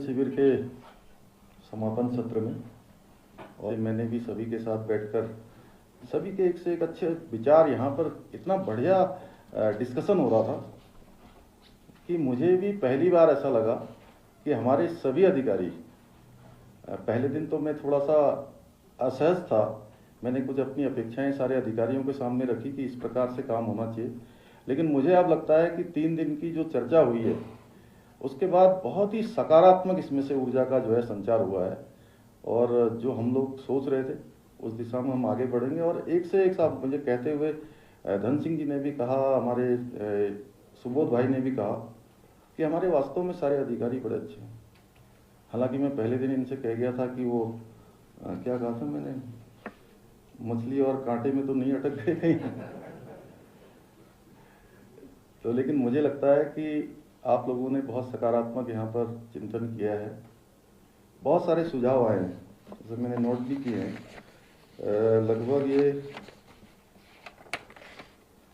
शिविर के समापन सत्र में, और मैंने भी सभी के साथ बैठकर सभी के एक से एक अच्छे विचार, यहाँ पर इतना बढ़िया डिस्कशन हो रहा था कि मुझे भी पहली बार ऐसा लगा कि हमारे सभी अधिकारी, पहले दिन तो मैं थोड़ा सा असहज था, मैंने कुछ अपनी अपेक्षाएं सारे अधिकारियों के सामने रखी कि इस प्रकार से काम होना चाहिए, लेकिन मुझे अब लगता है कि 3 दिन की जो चर्चा हुई है उसके बाद बहुत ही सकारात्मक इसमें से ऊर्जा का जो है संचार हुआ है, और जो हम लोग सोच रहे थे उस दिशा में हम आगे बढ़ेंगे। और एक से एक साहब मुझे कहते हुए धन सिंह जी ने भी कहा, हमारे सुबोध भाई ने भी कहा कि हमारे वास्तव में सारे अधिकारी बड़े अच्छे हैं। हालांकि मैं पहले दिन इनसे कह गया था कि वो क्या कहा था मैंने, मछली और कांटे में तो नहीं अटक गए कहीं तो लेकिन मुझे लगता है कि आप लोगों ने बहुत सकारात्मक यहाँ पर चिंतन किया है, बहुत सारे सुझाव आए हैं, जैसे मैंने नोट भी किए हैं। लगभग ये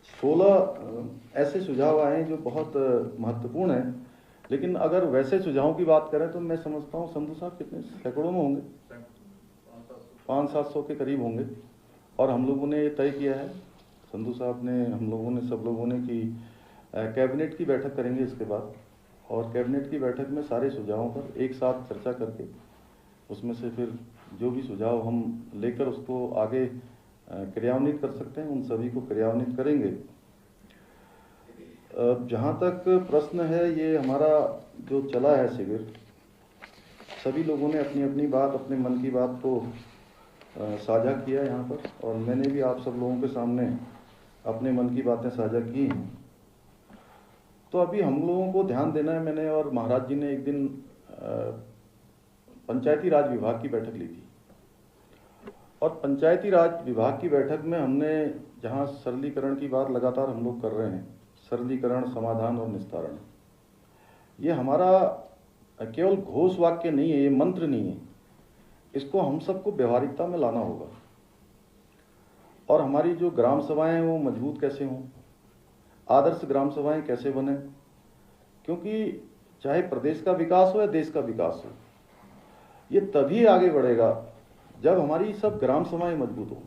16 ऐसे सुझाव आए हैं जो बहुत महत्वपूर्ण हैं, लेकिन अगर वैसे सुझावों की बात करें तो मैं समझता हूँ संधू साहब कितने सैकड़ों में होंगे, 500-700 के करीब होंगे। और हम लोगों ने ये तय किया है, संधू साहब ने, हम लोगों ने, सब लोगों ने, कि कैबिनेट की बैठक करेंगे इसके बाद, और कैबिनेट की बैठक में सारे सुझावों पर एक साथ चर्चा करके उसमें से फिर जो भी सुझाव हम लेकर उसको आगे क्रियान्वित कर सकते हैं उन सभी को क्रियान्वित करेंगे। जहाँ तक प्रश्न है, ये हमारा जो चला है शिविर, सभी लोगों ने अपनी अपनी बात, अपने मन की बात को साझा किया यहाँ पर, और मैंने भी आप सब लोगों के सामने अपने मन की बातें साझा की हैं। तो अभी हम लोगों को ध्यान देना है, मैंने और महाराज जी ने एक दिन पंचायती राज विभाग की बैठक ली थी, और पंचायती राज विभाग की बैठक में हमने, जहाँ सरलीकरण की बात लगातार हम लोग कर रहे हैं, सरलीकरण, समाधान और निस्तारण, ये हमारा केवल घोष वाक्य नहीं है, ये मंत्र नहीं है, इसको हम सबको व्यवहारिकता में लाना होगा। और हमारी जो ग्राम सभाएं हैं वो मजबूत कैसे हों, आदर्श ग्राम सभाएं कैसे बने, क्योंकि चाहे प्रदेश का विकास हो या देश का विकास हो, ये तभी आगे बढ़ेगा जब हमारी सब ग्राम सभाएं मजबूत हों,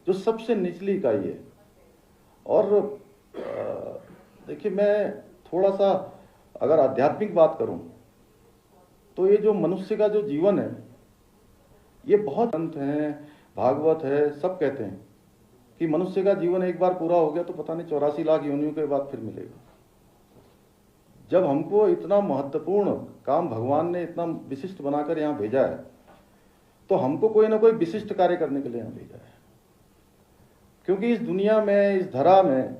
जो सबसे निचली इकाई है। और देखिए, मैं थोड़ा सा अगर आध्यात्मिक बात करूं तो ये जो मनुष्य का जो जीवन है, ये बहुत अंत है, भागवत है, सब कहते हैं कि मनुष्य का जीवन एक बार पूरा हो गया तो पता नहीं 84 लाख योनियों के बाद फिर मिलेगा। जब हमको इतना महत्वपूर्ण काम भगवान ने इतना विशिष्ट बनाकर यहाँ भेजा है, तो हमको कोई ना कोई विशिष्ट कार्य करने के लिए यहाँ भेजा है, क्योंकि इस दुनिया में, इस धरा में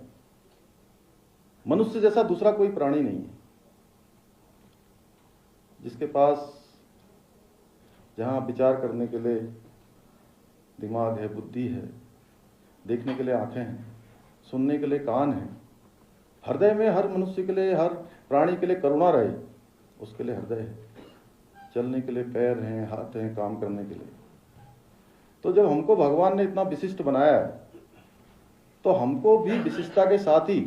मनुष्य जैसा दूसरा कोई प्राणी नहीं है, जिसके पास जहाँ विचार करने के लिए दिमाग है, बुद्धि है, देखने के लिए आंखें हैं, सुनने के लिए कान है, हृदय में हर मनुष्य के लिए, हर प्राणी के लिए करुणा रहे, उसके लिए हृदय है, चलने के लिए पैर हैं, हाथ हैं, काम करने के लिए। तो जब हमको भगवान ने इतना विशिष्ट बनाया है, तो हमको भी विशिष्टता के साथ ही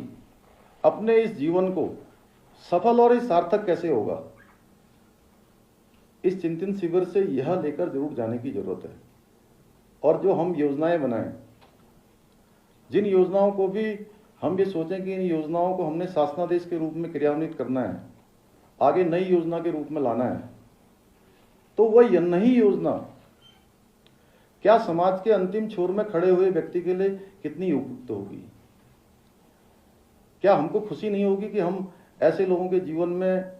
अपने इस जीवन को सफल और सार्थक कैसे होगा, इस चिंतन शिविर से यह लेकर जरूर जाने की जरूरत है। और जो हम योजनाएं बनाएं, जिन योजनाओं को भी हम ये सोचें कि इन योजनाओं को हमने शासनादेश के रूप में क्रियान्वित करना है, आगे नई योजना के रूप में लाना है, तो वह नई योजना क्या समाज के अंतिम छोर में खड़े हुए व्यक्ति के लिए कितनी उपयुक्त होगी। क्या हमको खुशी नहीं होगी कि हम ऐसे लोगों के जीवन में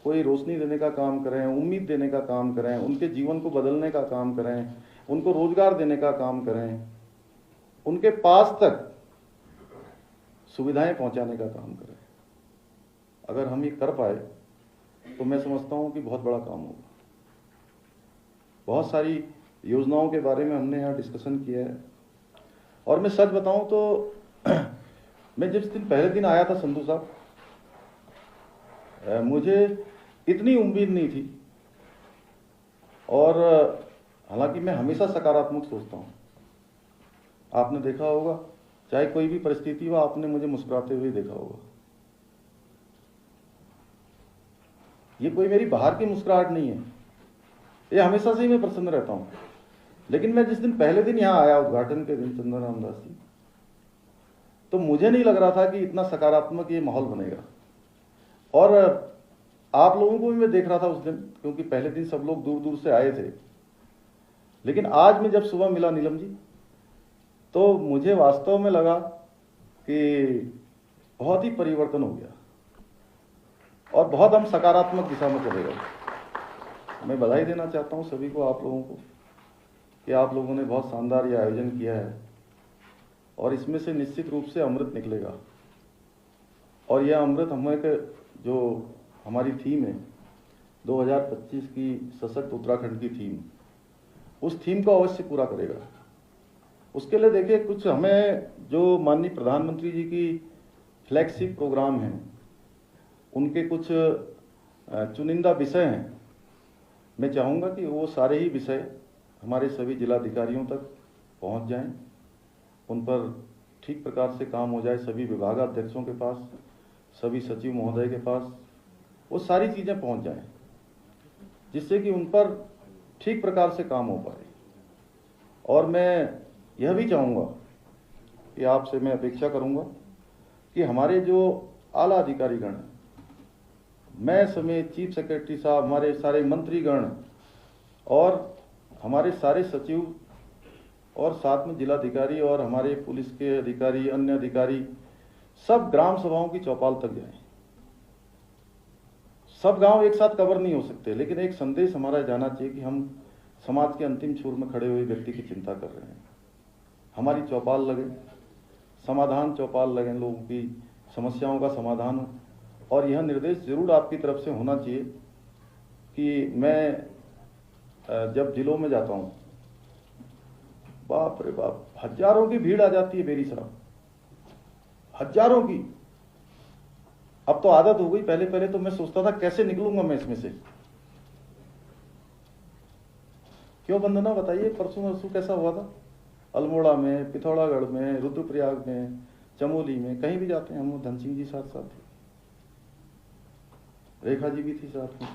कोई रोशनी देने का काम करें, उम्मीद देने का काम करें, उनके जीवन को बदलने का काम करें, उनको रोजगार देने का काम करें, उनके पास तक सुविधाएं पहुंचाने का काम करें। अगर हम ये कर पाए तो मैं समझता हूं कि बहुत बड़ा काम होगा। बहुत सारी योजनाओं के बारे में हमने यहाँ डिस्कशन किया है, और मैं सच बताऊं तो मैं जिस दिन पहले दिन आया था संधू साहब, मुझे इतनी उम्मीद नहीं थी, और हालांकि मैं हमेशा सकारात्मक सोचता हूं। आपने देखा होगा, चाहे कोई भी परिस्थिति हो, आपने मुझे मुस्कुराते हुए देखा होगा। ये कोई मेरी बाहर की मुस्कुराहट नहीं है, ये हमेशा से ही मैं प्रसन्न रहता हूँ। लेकिन मैं जिस दिन पहले दिन यहाँ आया उद्घाटन के दिन चंदन रामदास जी, तो मुझे नहीं लग रहा था कि इतना सकारात्मक ये माहौल बनेगा। और आप लोगों को भी मैं देख रहा था उस दिन, क्योंकि पहले दिन सब लोग दूर दूर से आए थे। लेकिन आज मैं जब सुबह मिला नीलम जी, तो मुझे वास्तव में लगा कि बहुत ही परिवर्तन हो गया और बहुत हम सकारात्मक दिशा में चले गए। मैं बधाई देना चाहता हूं सभी को, आप लोगों को, कि आप लोगों ने बहुत शानदार ये आयोजन किया है और इसमें से निश्चित रूप से अमृत निकलेगा। और यह अमृत हमें जो हमारी थीम है 2025 की सशक्त उत्तराखंड की थीम, उस थीम को अवश्य पूरा करेगा। उसके लिए देखिए, कुछ हमें जो माननीय प्रधानमंत्री जी की फ्लैगशिप प्रोग्राम हैं, उनके कुछ चुनिंदा विषय हैं। मैं चाहूँगा कि वो सारे ही विषय हमारे सभी जिलाधिकारियों तक पहुँच जाएं, उन पर ठीक प्रकार से काम हो जाए, सभी विभागाध्यक्षों के पास, सभी सचिव महोदय के पास वो सारी चीज़ें पहुँच जाएं, जिससे कि उन पर ठीक प्रकार से काम हो पाए। और मैं यह भी चाहूँगा कि आपसे मैं अपेक्षा करूँगा कि हमारे जो आला अधिकारीगण हैं, मैं समेत चीफ सेक्रेटरी साहब, हमारे सारे मंत्रीगण और हमारे सारे सचिव और साथ में जिलाधिकारी और हमारे पुलिस के अधिकारी, अन्य अधिकारी, सब ग्राम सभाओं की चौपाल तक जाएं। सब गांव एक साथ कवर नहीं हो सकते, लेकिन एक संदेश हमारा जाना चाहिए कि हम समाज के अंतिम छोर में खड़े हुए व्यक्ति की चिंता कर रहे हैं। हमारी चौपाल लगे, समाधान चौपाल लगे, लोगों की समस्याओं का समाधान हो। और यह निर्देश जरूर आपकी तरफ से होना चाहिए कि मैं जब जिलों में जाता हूँ, बाप रे बाप, हजारों की भीड़ आ जाती है बेरी साहब, हजारों की। अब तो आदत हो गई, पहले पहले तो मैं सोचता था कैसे निकलूंगा मैं इसमें से। क्यों वंदना, बताइए, परसों कैसा हुआ था? अल्मोड़ा में, पिथौरागढ़ में, रुद्रप्रयाग में, चमोली में, कहीं भी जाते हैं हम, धन सिंह जी साथ साथ थे, रेखा जी भी थी साथ में,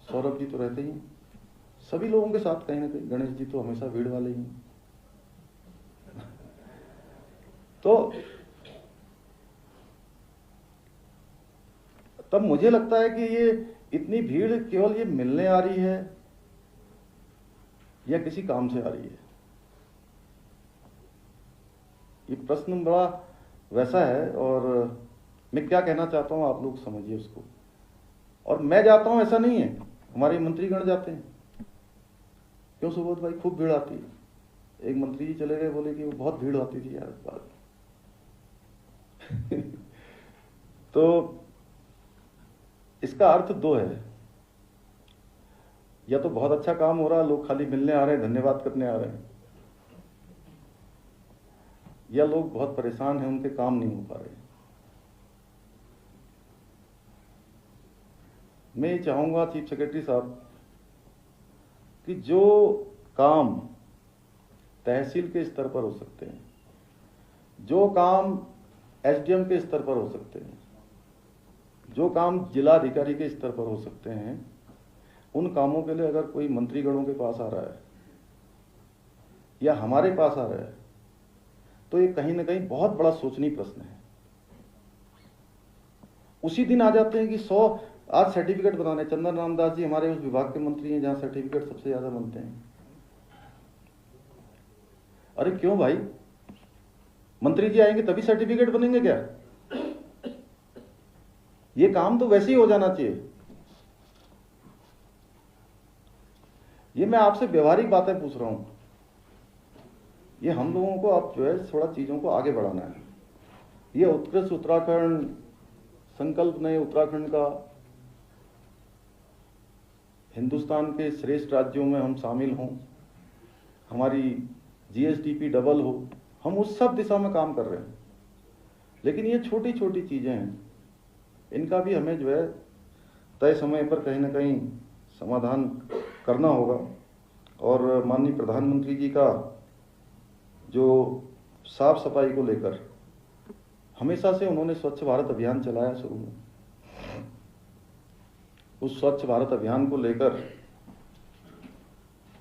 सौरभ जी तो रहते ही, सभी लोगों के साथ कहीं ना कहीं, गणेश जी तो हमेशा भीड़ वाले ही हैं। तो तब मुझे लगता है कि ये इतनी भीड़ केवल ये मिलने आ रही है या किसी काम से आ रही है? ये प्रश्न बड़ा वैसा है, और मैं क्या कहना चाहता हूं आप लोग समझिए उसको। और मैं जाता हूं ऐसा नहीं है, हमारे मंत्रीगण जाते हैं। क्यों सुबोध भाई, खूब भीड़ आती है। एक मंत्री जी चले गए, बोले कि वो बहुत भीड़ आती थी यार इस बार। तो इसका अर्थ दो है, या तो बहुत अच्छा काम हो रहा है, लोग खाली मिलने आ रहे हैं, धन्यवाद करने आ रहे हैं, या लोग बहुत परेशान हैं, उनके काम नहीं हो पा रहे। मैं ये चाहूंगा चीफ सेक्रेटरी साहब कि जो काम तहसील के स्तर पर हो सकते हैं, जो काम एसडीएम के स्तर पर हो सकते हैं, जो काम जिलाधिकारी के स्तर पर हो सकते हैं, उन कामों के लिए अगर कोई मंत्रीगणों के पास आ रहा है या हमारे पास आ रहा है, तो ये कहीं ना कहीं बहुत बड़ा सोचनीय प्रश्न है। उसी दिन आ जाते हैं कि 100 आज सर्टिफिकेट बनाने, चंदन रामदास जी हमारे उस विभाग के मंत्री हैं जहां सर्टिफिकेट सबसे ज्यादा बनते हैं। अरे क्यों भाई, मंत्री जी आएंगे तभी सर्टिफिकेट बनेंगे क्या? ये काम तो वैसे ही हो जाना चाहिए। ये मैं आपसे व्यवहारिक बातें पूछ रहा हूं। ये हम लोगों को अब जो है थोड़ा चीजों को आगे बढ़ाना है। ये उत्कृष्ट उत्तराखंड, संकल्प नए उत्तराखंड का, हिंदुस्तान के श्रेष्ठ राज्यों में हम शामिल हों, हमारी जीएसडीपी डबल हो, हम उस सब दिशा में काम कर रहे हैं। लेकिन ये छोटी छोटी चीजें हैं, इनका भी हमें जो है तय समय पर कहीं ना कहीं समाधान करना होगा। और माननीय प्रधानमंत्री जी का जो साफ सफाई को लेकर हमेशा से उन्होंने स्वच्छ भारत अभियान चलाया शुरू में, उस स्वच्छ भारत अभियान को लेकर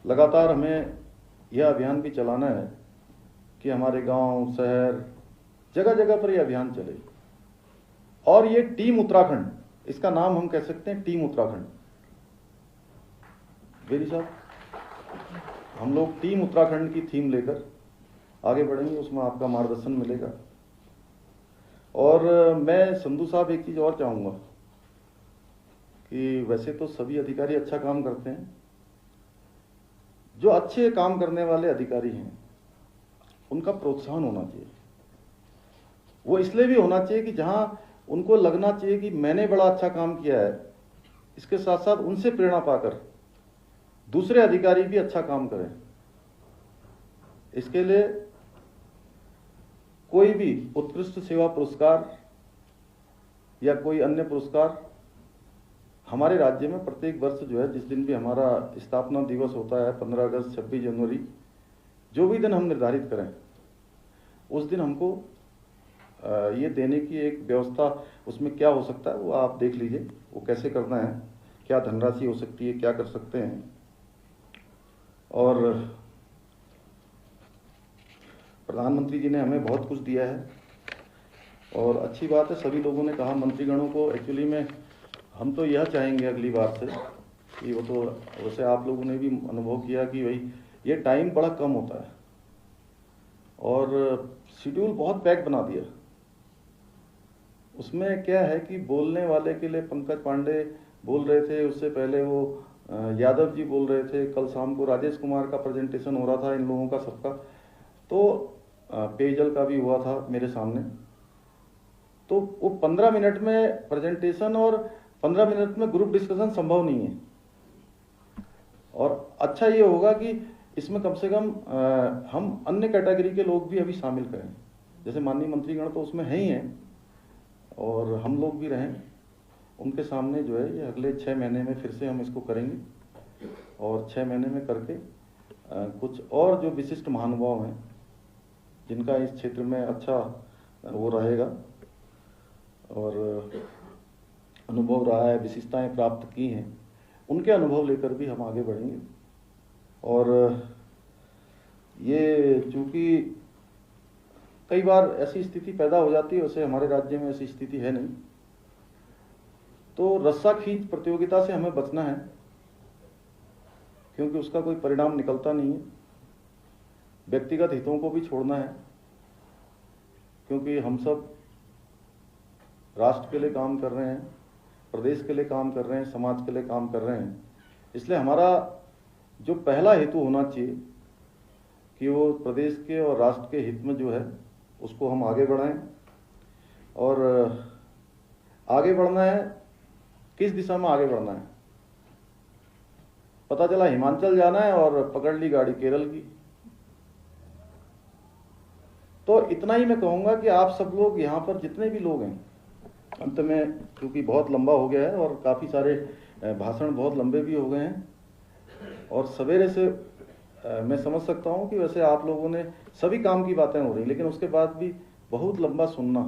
लगातार हमें यह अभियान भी चलाना है कि हमारे गांव, शहर, जगह जगह पर यह अभियान चले। और ये टीम उत्तराखंड, इसका नाम हम कह सकते हैं टीम उत्तराखंड। बेरी साहब, हम लोग टीम उत्तराखंड की थीम लेकर आगे बढ़ेंगे, उसमें आपका मार्गदर्शन मिलेगा। और मैं संधू साहब एक चीज और चाहूंगा कि वैसे तो सभी अधिकारी अच्छा काम करते हैं, जो अच्छे काम करने वाले अधिकारी हैं उनका प्रोत्साहन होना चाहिए। वो इसलिए भी होना चाहिए कि जहां उनको लगना चाहिए कि मैंने बड़ा अच्छा काम किया है, इसके साथ साथ उनसे प्रेरणा पाकर दूसरे अधिकारी भी अच्छा काम करें। इसके लिए कोई भी उत्कृष्ट सेवा पुरस्कार या कोई अन्य पुरस्कार हमारे राज्य में प्रत्येक वर्ष जो है, जिस दिन भी हमारा स्थापना दिवस होता है, 15 अगस्त, 26 जनवरी, जो भी दिन हम निर्धारित करें, उस दिन हमको ये देने की एक व्यवस्था, उसमें क्या हो सकता है वो आप देख लीजिए, वो कैसे करना है, क्या धनराशि हो सकती है, क्या कर सकते हैं। और प्रधानमंत्री जी ने हमें बहुत कुछ दिया है और अच्छी बात है, सभी लोगों ने कहा मंत्रीगणों को। एक्चुअली में हम तो यह चाहेंगे अगली बार से कि वो तो वैसे आप लोगों ने भी अनुभव किया कि भाई ये टाइम बड़ा कम होता है और शेड्यूल बहुत पैक बना दिया। उसमें क्या है कि बोलने वाले के लिए पंकज पांडे बोल रहे थे, उससे पहले वो यादव जी बोल रहे थे, कल शाम को राजेश कुमार का प्रेजेंटेशन हो रहा था, इन लोगों का सबका, तो पेयजल का भी हुआ था मेरे सामने। तो वो 15 मिनट में प्रेजेंटेशन और 15 मिनट में ग्रुप डिस्कशन संभव नहीं है। और अच्छा ये होगा कि इसमें कम से कम हम अन्य कैटेगरी के लोग भी अभी शामिल करें, जैसे माननीय मंत्रीगण तो उसमें है ही हैं और हम लोग भी रहें उनके सामने। जो है ये अगले 6 महीने में फिर से हम इसको करेंगे और 6 महीने में करके कुछ और जो विशिष्ट महानुभाव हैं जिनका इस क्षेत्र में अच्छा वो रहेगा और अनुभव रहा है, विशिष्टताएं प्राप्त की हैं, उनके अनुभव लेकर भी हम आगे बढ़ेंगे। और ये चूंकि कई बार ऐसी स्थिति पैदा हो जाती है, वैसे हमारे राज्य में ऐसी स्थिति है नहीं, तो रस्सा खींच प्रतियोगिता से हमें बचना है क्योंकि उसका कोई परिणाम निकलता नहीं है। व्यक्तिगत हितों को भी छोड़ना है क्योंकि हम सब राष्ट्र के लिए काम कर रहे हैं, प्रदेश के लिए काम कर रहे हैं, समाज के लिए काम कर रहे हैं। इसलिए हमारा जो पहला हेतु होना चाहिए कि वो प्रदेश के और राष्ट्र के हित में जो है उसको हम आगे बढ़ाएं। और आगे बढ़ना है, किस दिशा में आगे बढ़ना है? पता चला हिमाचल जाना है और पकड़ ली गाड़ी केरल की। तो इतना ही मैं कहूंगा कि आप सब लोग यहाँ पर जितने भी लोग हैं, अंत में क्योंकि बहुत लंबा हो गया है और काफ़ी सारे भाषण बहुत लंबे भी हो गए हैं और सवेरे से मैं समझ सकता हूँ कि वैसे आप लोगों ने सभी काम की बातें हो रही, लेकिन उसके बाद भी बहुत लंबा सुनना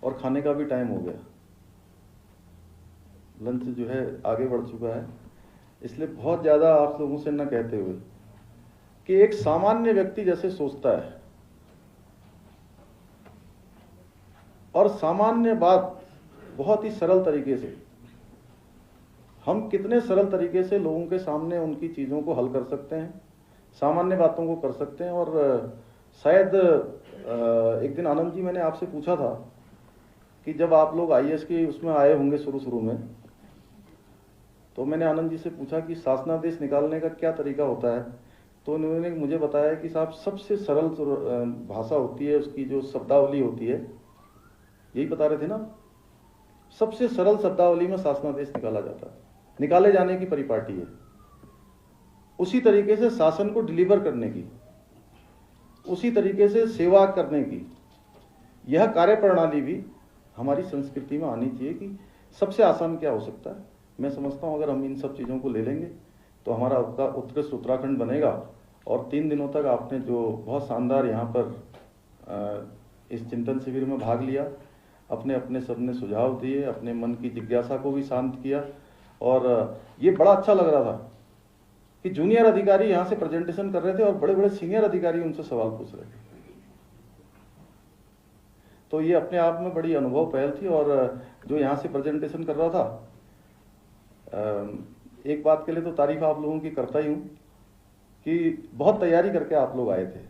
और खाने का भी टाइम हो गया, लंच जो है आगे बढ़ चुका है। इसलिए बहुत ज़्यादा आप लोगों से न कहते हुए कि एक सामान्य व्यक्ति जैसे सोचता है और सामान्य बात बहुत ही सरल तरीके से, हम कितने सरल तरीके से लोगों के सामने उनकी चीज़ों को हल कर सकते हैं, सामान्य बातों को कर सकते हैं। और शायद एक दिन आनंद जी मैंने आपसे पूछा था कि जब आप लोग IAS की उसमें आए होंगे शुरू में, तो मैंने आनंद जी से पूछा कि शासनादेश निकालने का क्या तरीका होता है, तो उन्होंने मुझे बताया कि साहब सबसे सरल भाषा होती है, उसकी जो शब्दावली होती है, यही बता रहे थे ना, सबसे सरल शब्दावली में शासनादेश निकाला जाता है, निकाले जाने की परिपाटी है। उसी तरीके से शासन को डिलीवर करने की, उसी तरीके से सेवा करने की यह कार्यप्रणाली भी हमारी संस्कृति में आनी चाहिए कि सबसे आसान क्या हो सकता है। मैं समझता हूँ अगर हम इन सब चीज़ों को ले लेंगे तो हमारा उत्कृष्ट उत्तराखंड बनेगा। और 3 दिनों तक आपने जो बहुत शानदार यहाँ पर इस चिंतन शिविर में भाग लिया, अपने अपने सबने सुझाव दिए, अपने मन की जिज्ञासा को भी शांत किया। और ये बड़ा अच्छा लग रहा था कि जूनियर अधिकारी यहाँ से प्रेजेंटेशन कर रहे थे और बड़े बड़े सीनियर अधिकारी उनसे सवाल पूछ रहे थे। तो ये अपने आप में बड़ी अनुभव पहल थी। और जो यहाँ से प्रेजेंटेशन कर रहा था, एक बात के लिए तो तारीफ आप लोगों की करता ही हूँ कि बहुत तैयारी करके आप लोग आए थे।